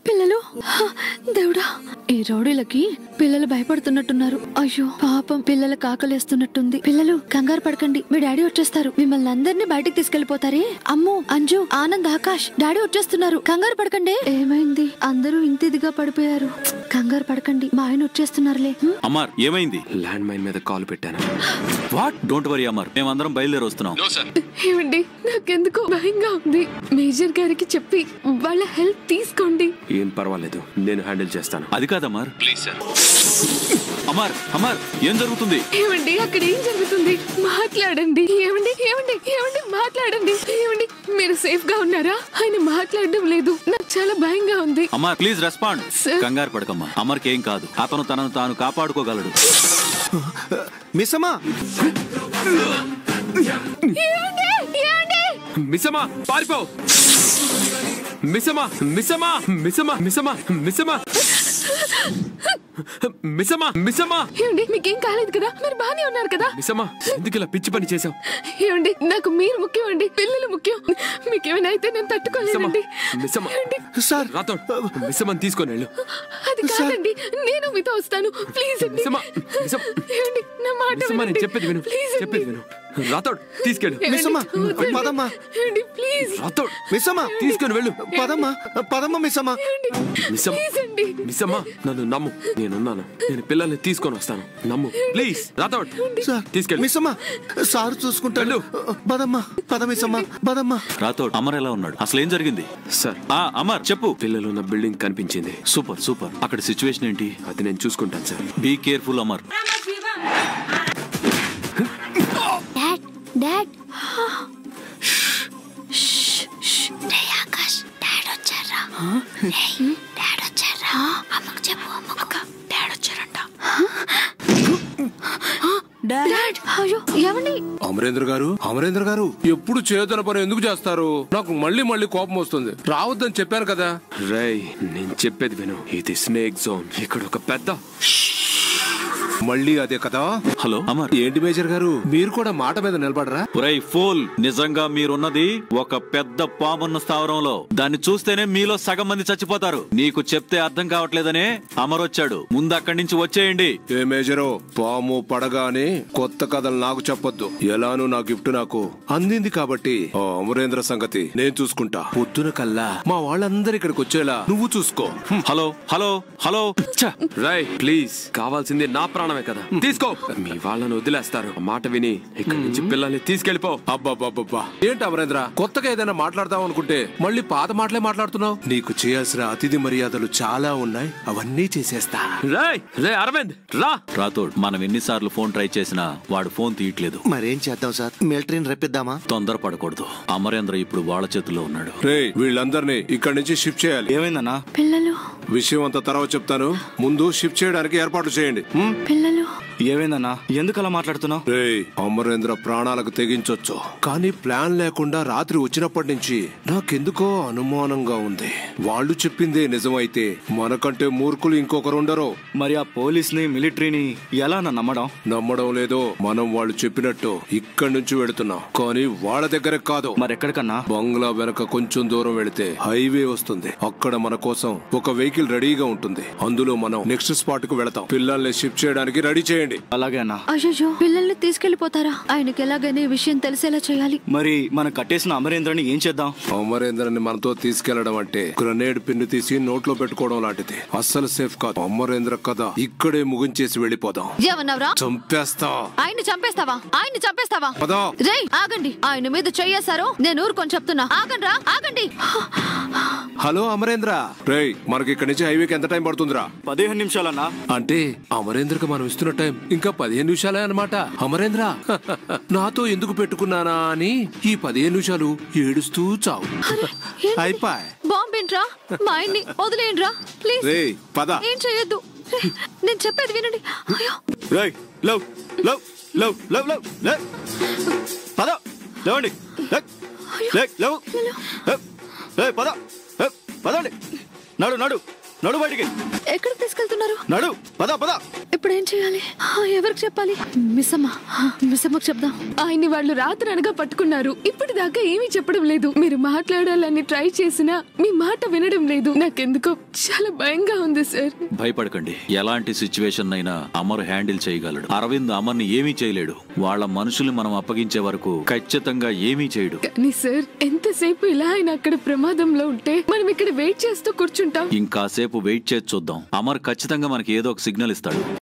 పిల్లలు దేవుడా, ఈ రౌడీలకి పిల్లలు భయపడుతున్నట్టున్నారు. అయ్యో పాపం, పిల్లలకు ఆకలేస్తున్నట్టుంది. పిల్లలు కంగారు పడకండి, మీ డాడీ వచ్చేస్తారు. మిమ్మల్ని అందరినీ బయటికి తీసుకెళ్లిపోతారే. అమ్మో, అంజు, ఆనంద్, ఆకాష్, డాడీ వచ్చేస్తున్నారు. కంగారు పడకండి. ఏమైంది? అందరూ ఇంతిదిగా పడిపోయారు. కంగారు పడకండి, మా ఆయన వచ్చేస్తున్నారులే. అమర్, ఏమైంది? ల్యాండ్ మైన్ మీద కాల్ పెట్టాను. వాట్? డోంట్ వరీ అమర్, మేమందరం బయలుదేరి వస్తున్నాం. ఏమండి, నాకెందుకో భయంగా ఉంది. మేజర్ గారికి చెప్పి వాళ్ళ హెల్ప్ తీసుకోండి. ఏం పర్వాలేదు, నేను హ్యాండిల్ చేస్తాను. అది కాదు అమర్. Please sir. అమర్, అమర్, ఏం జరుగుతుంది? ఏమండి, అక్కడ ఏం జరుగుతుంది? మాట్లాడండి. ఏమండి, ఏమండి, ఏమండి, మాట్లాడండి. ఏమండి, మీరు సేఫ్ గా ఉన్నారా? ఆయన మాట్లాడడం లేదు, నాకు చాలా భయంగా ఉంది. Amar, please respond. కంగారు పడకమ్మా, అమర్కి ఏం కాదు. అతను తనను తాను కాపాడుకోగలడు. మిస్సమ్మా, మిస్సమ్మా, పారిపో. మిస్సమ్మా, మిస్సమ్మా, మిస్సమ్మా, మిస్సమ్మా, మిస్సమ్మా, మిస్సమ్మా, మిస్సమ్మా. ఏమండి, మీకేం కాలేదు కదా? మీరు బానే ఉన్నారు కదా? మిస్సమ్మా, ఎందుకు ఇలా పిచ్చి పని చేసావు? ఏమండి, నాకు మీరు ముఖ్యం అండి, పిల్లలు ముఖ్యం. మీకేమైనా అయితే నేను తట్టుకోలేనండి. మిస్సమ్మా, సార్, రాతో మిస్సమ్మని తీసుకొని వెళ్ళు. అది కాదండి, నేను మీతో వస్తాను. ప్లీజ్ అండి. మిస్సమ్మా, మిస్సమ్మా, ఏమండి, నా మాట మిస్సమ్మా, నేను వినండి. చెప్పేది విను, ప్లీజ్ అండి. చెప్పేది విను. రాతోడు తీసుకెళ్ళు. ఏమండి, మిస్సమ్మా, వద్దండి. పదమ్మా. ఏమండి, ప్లీజ్. రాతోడు మిస్సమ్మా, తీసుకొని వెళ్ళు. పదమ్మా, పదమ్మా మిస్సమ్మా. ఏమండి, మిస్సమ్మా, ప్లీజ్ అండి. మిస్సమ్మా, నన్ను నమ్ము, నేనున్నాను. నేను పిల్లల్ని తీసుకొని వస్తాను, నమ్ము ప్లీజ్. రాతోడు సార్, తీసుకెళ్ళు. మిస్సమ్మా, సార్ చూసుకుంటాడు. పదమ్మా, పద మిస్సమ్మా, పదమ్మా. రాతోడ్, అమర్ ఎలా ఉన్నాడు? అసలు ఏం జరిగింది? సార్, అమర్ చెప్పు. పిల్లలు ఉన్న బిల్డింగ్ కనిపించింది. Super super. అక్కడ సిచ్యువేషన్ ఏంటి? అది నేను చూసుకుంటాను sir. Be careful Amar. Dad, Akash, dad వచ్చారా? డాడ్ వచ్చారా? అమ్మకు చెప్పు, అమ్మకు డాడ్ వచ్చారంట. డాడ్, అయ్యో, ఏమండి? అమరేంద్ర గారు, అమరేంద్ర గారు, ఎప్పుడు చేతన పని ఎందుకు చేస్తారు? నాకు మళ్ళీ మళ్ళీ కోపం వస్తుంది. రావద్దని చెప్పాను కదా. రేయ్, నేను చెప్పేది విను. ఇది స్నేక్ జోన్. ఇక్కడ ఒక పెద్ద మళ్ళీ అదే కదా. హలో అమర్. ఏంటి మేజర్ గారు, మీరు కూడా మాట మీద నిలబడరా? ఒరేయ్ ఫూల్, నిజంగా మీరున్నది ఒక పెద్ద పామున్న స్థావరంలో. దాన్ని చూస్తేనే మీలో సగం మంది చచ్చిపోతారు. నీకు చెప్తే అర్థం కావట్లేదనే అమర్ వచ్చాడు. ముందు అక్కడి నుంచి వచ్చేయండి. ఏ మేజరు, పాము పడగానే కొత్త కథలు నాకు చెప్పొద్దు. ఎలానూ నా గిఫ్ట్ నాకు అందింది కాబట్టి ఆ అమరేంద్ర సంగతి నేను చూసుకుంటా. పొద్దున కల్లా మా వాళ్ళందరూ ఇక్కడికి వచ్చేలా నువ్వు చూసుకో. Hello hello hello. రేయ్, ప్లీజ్, కావాల్సింది నా ప్రాణమే కదా. తీసుకో. మీ వాళ్ళని వదిలేస్తారు. మాట విని ఇక్కడి నుంచి పిల్లల్ని తీసుకెళ్లిపో. అబ్బాబ్బాబ్బా, ఏంటి అమరేంద్ర, కొత్తగా ఏదైనా మాట్లాడదాం అనుకుంటే మళ్ళీ పాత మాటలే మాట్లాడుతున్నావు. నీకు చేయాల్సిన అతిథి మర్యాదలు చాలా ఉన్నాయి, అవన్నీ చేసేస్తా. రేయ్, రే అరవింద్, రా. రాతోడ్, మనం ఎన్నిసార్లు ఫోన్ ట్రై చేసినా వాడు ఫోన్ తీయట్లేదు. మరేం చేద్దాం సార్? మిలిటరీని రప్పిద్దామా? తొందరపడకూడదు. అమరేంద్ర ఇప్పుడు వాళ్ళ చేతుల్లో ఉన్నాడు. రేయ్, వీళ్ళందరినీ ఇక్కడి నుంచి షిఫ్ట్ చేయాలి. ఏమైందన్నా? పిల్లలు, విషయం అంతా తర్వాత చెప్తాను. ముందు షిఫ్ట్ చేయడానికి ఏర్పాట్లు చేయండి. పిల్లలు. ఏమైందన్నా? ఎందుకు అలా మాట్లాడుతున్నావు? రేయ్, అమరేంద్ర ప్రాణాలకు తెగించొచ్చు, కానీ ప్లాన్ లేకుండా రాత్రి వచ్చినప్పటి నుంచి నాకెందుకో అనుమానంగా ఉంది. వాళ్ళు చెప్పిందే నిజమైతే మనకంటే మూర్ఖులు ఇంకొకరుండరు. మరి ఆ పోలీస్ ని, మిలిటరీని ఎలా నమ్మడం? నమ్మడం లేదో, మనం వాళ్ళు చెప్పినట్టు ఇక్కడి నుంచి వెళుతున్నాం, కానీ వాళ్ళ దగ్గర కాదు. మరెక్కడికన్నా? బంగ్లా వెనక కొంచెం దూరం వెళితే హైవే వస్తుంది. అక్కడ మన కోసం ఒక వెహికల్ రెడీగా ఉంటుంది. అందులో మనం నెక్స్ట్ స్పాట్ కు వెళతాం. పిల్లల్ని షిఫ్ట్ చేయడానికి రెడీ చేయండి. అలాగే అన్నా. అయ్యో, పిల్లల్ని తీసుకెళ్లిపోతారా? ఆయనకి ఎలాగైనా ఈ విషయం తెలిసేలా చేయాలి. మరి మనం కట్టేసిన అమరేంద్రని ఏం చేద్దాం? అమరేంద్రని మనతో తీసుకెళ్లడం అంటే గ్రనేడ్ పిన్ను తీసి నోట్లో పెట్టుకోవడం లాంటిది. అస్సలు సేఫ్ కాదు. అమరేంద్ర కథ ఇక్కడే ముగించేసి వెళ్ళిపోదాం. ఏమన్నావురా? చంపేస్తా. ఆయన్ని చంపేస్తావా? ఆయన్ని చంపేస్తావా? పదా. రేయ్, ఆగండి. ఆయన మీద చెయ్యేశారు, నేను ఊరుకొని చెప్తున్నా. ఆగండి రా, ఆగండి. హలో అమరేంద్ర. రేయ్, మనకి ఇక్కడి నుంచి హైవేకి ఎంత టైం పడుతుందిరా? 15 నిమిషాలన్నా. అంటే అమరేంద్రకి మనం ఇస్తున్న టైం ఇంకా 15 నిమిషాలే అన్నమాట. అమరేంద్ర, నాతో ఎందుకు పెట్టుకున్నానా అని ఈ 15 నిమిషాలు ఏడుస్తూ చావు. అయిపోయి. బాంబేంట్రా, మా ఆయన్ని వదిలేయండిరా ప్లీజ్. రేయ్, పద. ఏం చెయ్యొద్దు. నేను చెప్పేది వినండి. అయ్యో, రేయ్, love love love love love love. పద, లేవండి. లేవ్, లేవ్. పద, పదండి. నడు నడు నడు బయటికి. ఎక్కడికి తీసుకెళ్తున్నారు? నడు పద పద. ఇప్పుడు ఏం చేయాలి? ఎవరికి చెప్పాలి? మిస్సమ్మకు చెప్దాం. ఆయన్ని వాళ్ళు రాత్రి అనగా పట్టుకున్నారు. ఇప్పటిదాకా ఏమీ చెప్పడం లేదు. మీరు మాట్లాడాలని ట్రై చేసినా మీ మాట వినడం లేదు. నాకెందుకో చాలా భయంగా ఉంది సార్. భయపడకండి. ఎలాంటి సిచ్యువేషన్ అయినా అమర్ హ్యాండిల్ చేయగలడు. అరవింద్ అమర్ని ఏమీ చేయలేడు. వాళ్ళ మనుషుల్ని మనం అప్పగించే వరకు ఖచ్చితంగా ఏమీ చేయడు. కానీ సార్, ఎంతసేపు ఇలా ఆయన అక్కడ ప్రమాదంలో ఉంటే మనం ఇక్కడ వెయిట్ చేస్తూ కూర్చుంటాం. ఇంకాసేపు వెయిట్ చేసి చూద్దాం. అమర్ ఖచ్చితంగా మనకి ఏదో ఒక సిగ్నల్ ఇస్తాడు.